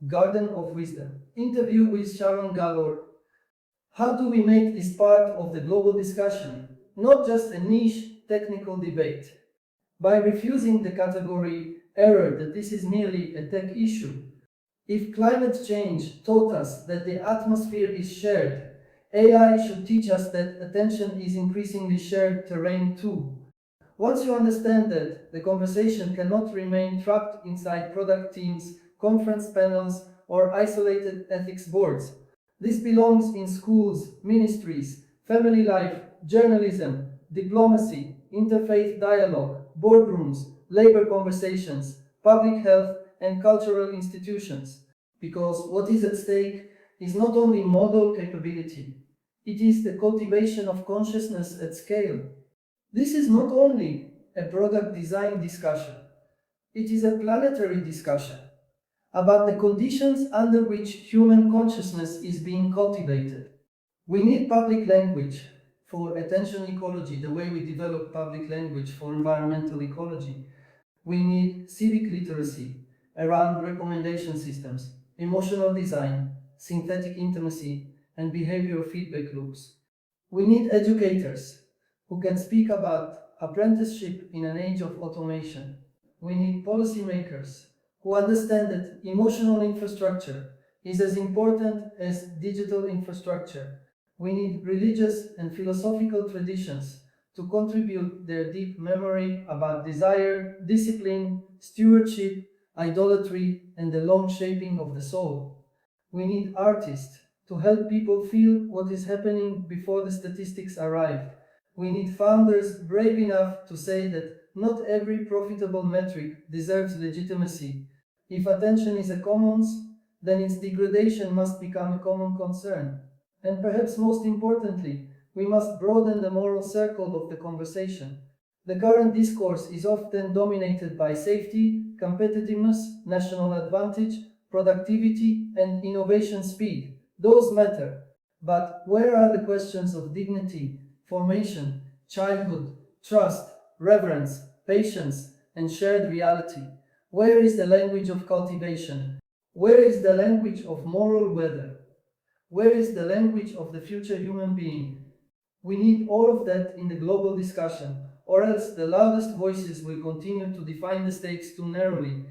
Garden of Wisdom. Interview with Sharon Galor. How do we make this part of the global discussion, not just a niche technical debate? By refusing the category error that this is merely a tech issue. If climate change taught us that the atmosphere is shared, AI should teach us that attention is increasingly shared terrain too. Once you understand that, the conversation cannot remain trapped inside product teams, conference panels, or isolated ethics boards. This belongs in schools, ministries, family life, journalism, diplomacy, interfaith dialogue, boardrooms, labor conversations, public health, and cultural institutions. Because what is at stake is not only model capability, it is the cultivation of consciousness at scale. This is not only a product design discussion, it is a planetary discussion about the conditions under which human consciousness is being cultivated. We need public language for attention ecology, the way we develop public language for environmental ecology. We need civic literacy around recommendation systems, emotional design, synthetic intimacy, and behavior feedback loops. We need educators who can speak about apprenticeship in an age of automation. We need policymakers who understand that emotional infrastructure is as important as digital infrastructure. We need religious and philosophical traditions to contribute their deep memory about desire, discipline, stewardship, idolatry, and the long shaping of the soul. We need artists to help people feel what is happening before the statistics arrive. We need founders brave enough to say that not every profitable metric deserves legitimacy. If attention is a commons, then its degradation must become a common concern. And perhaps most importantly, we must broaden the moral circle of the conversation. The current discourse is often dominated by safety, competitiveness, national advantage, productivity, and innovation speed. Those matter. But where are the questions of dignity, formation, childhood, trust, reverence, patience, and shared reality? Where is the language of cultivation? Where is the language of moral weather? Where is the language of the future human being? We need all of that in the global discussion, or else the loudest voices will continue to define the stakes too narrowly